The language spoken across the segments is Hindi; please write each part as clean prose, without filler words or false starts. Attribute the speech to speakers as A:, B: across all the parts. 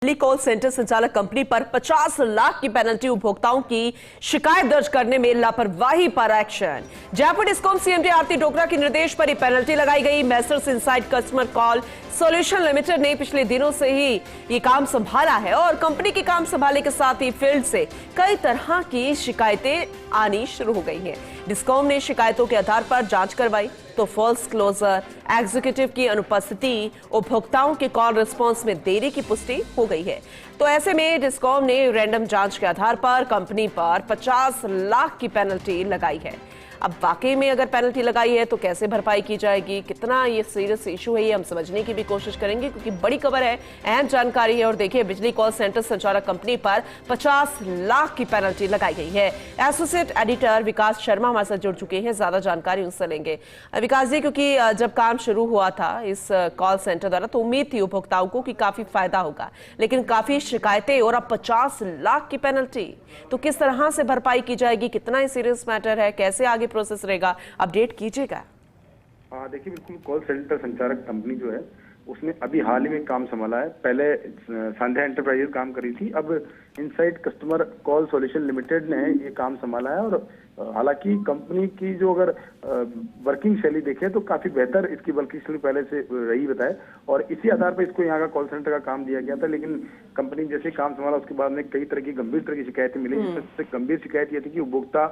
A: दिल्ली कॉल सेंटर संचालक कंपनी पर 50 लाख की पेनल्टी, उपभोक्ताओं की शिकायत दर्ज करने में लापरवाही पर action. Jaipur discom CMD Aarti Dogra के निर्देश पर यह पेनल्टी लगाई गई। Messrs inside customer call solution limited ने पिछले दिनों से ही ये काम संभाला है और कंपनी के काम संभालने के साथ ही फील्ड से कई तरह की शिकायतें आनी शुरू हो गई हैं। डिस्कॉम ने शिकायतों के आधार पर जांच करवाई तो फॉल्स क्लोजर, एग्जीक्यूटिव की अनुपस्थिति, उपभोक्ताओं के कॉल रिस्पांस में देरी की पुष्टि हो गई है। तो ऐसे में डिस्कॉम ने रैंडम जांच के आधार पर कंपनी पर 50 लाख की पेनल्टी लगाई है। अब वाकई में अगर पेनल्टी लगाई है तो कैसे भरपाई की जाएगी, कितना ये सीरियस इशू है, ये हम समझने की भी कोशिश करेंगे क्योंकि बड़ी खबर है, अहम जानकारी है। और देखिए, बिजली कॉल सेंटर संचालक कंपनी पर 50 लाख की पेनल्टी लगाई गई है। एसोसिएट एडिटर विकास शर्मा हमारे साथ जुड़ चुके हैं, ज्यादा जानकारी उनसे लेंगे। विकास जी, क्योंकि जब काम शुरू हुआ था इस कॉल सेंटर द्वारा तो उम्मीद थी उपभोक्ताओं को कि काफी फायदा होगा, लेकिन काफी शिकायतें और अब 50 लाख की पेनल्टी, तो किस तरह से भरपाई की जाएगी, कितना ही सीरियस मैटर है, कैसे आगे प्रोसेस रहेगा, अपडेट कीजिएगा।
B: देखिए, बिल्कुल कॉल सेंटर संचालक कंपनी जो है उसने अभी हाल ही में काम संभाला है। पहले संध्या एंटरप्राइजेज काम करी थी, अब inside customer call solution limited ने ये काम संभाला है। और हालांकि कंपनी की जो अगर वर्किंग शैली देखें तो काफी बेहतर इसकी वर्किंग शैली पहले से रही बताए, और इसी आधार पर इसको यहाँ का कॉल सेंटर का काम दिया गया था। लेकिन कंपनी जैसे काम संभाला उसके बाद में कई तरह की गंभीर तरह की शिकायतें मिली। सबसे गंभीर शिकायत ये थी कि उपभोक्ता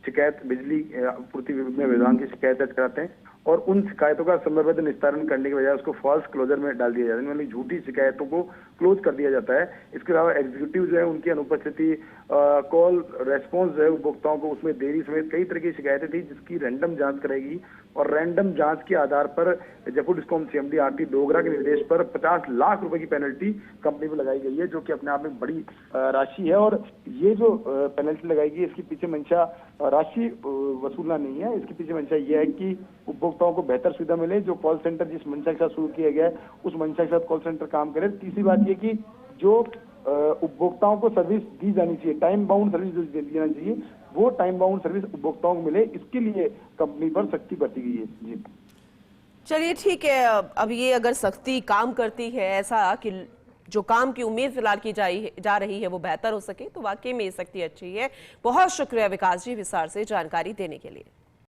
B: शिकायत बिजली आपूर्ति में विभाग की शिकायत दर्ज कराते हैं और उन शिकायतों का समयबद्ध निस्तारण करने के बजाय उसको फॉल्स क्लोजर में डाल दिया जाता है, मतलब झूठी शिकायतों को क्लोज कर दिया जाता है। इसके अलावा एग्जीक्यूटिव जो है उनकी अनुपस्थिति, कॉल रेस्पॉन्स जो है उपभोक्ताओं को उसमें देरी समेत कई तरह की शिकायतें थी, जिसकी रैंडम जांच कराएगी। और रैंडम जांच के आधार पर जयपुर डिस्कॉम सीएमडी आरती डोगरा के निर्देश पर 50 लाख रुपए की पेनल्टी कंपनी पर लगाई गई है, जो कि अपने आप में बड़ी राशि है। और ये जो पेनल्टी लगाई गई इसके पीछे मंशा राशि वसूलना नहीं है, इसके पीछे मंशा यह है कि उपभोक्ताओं को बेहतर सुविधा मिले। जो कॉल सेंटर जिस मंशा के साथ शुरू किया गया है उस मंशा के साथ कॉल सेंटर काम करे। तीसरी बात यह कि जो उपभोक्ताओं को सर्विस दी जानी चाहिए, टाइम बाउंड सर्विस दी जानी चाहिए, वो टाइम बाउंड सर्विस उपभोक्ताओं को मिले, इसके लिए कंपनी पर सख्ती बरती गई है। जी
A: चलिए, ठीक है। अब ये अगर सख्ती काम करती है, ऐसा कि जो काम की उम्मीद फिलहाल की जा रही है वो बेहतर हो सके, तो वाकई में ये सख्ती अच्छी है। बहुत शुक्रिया विकास जी विस्तार से जानकारी देने के लिए।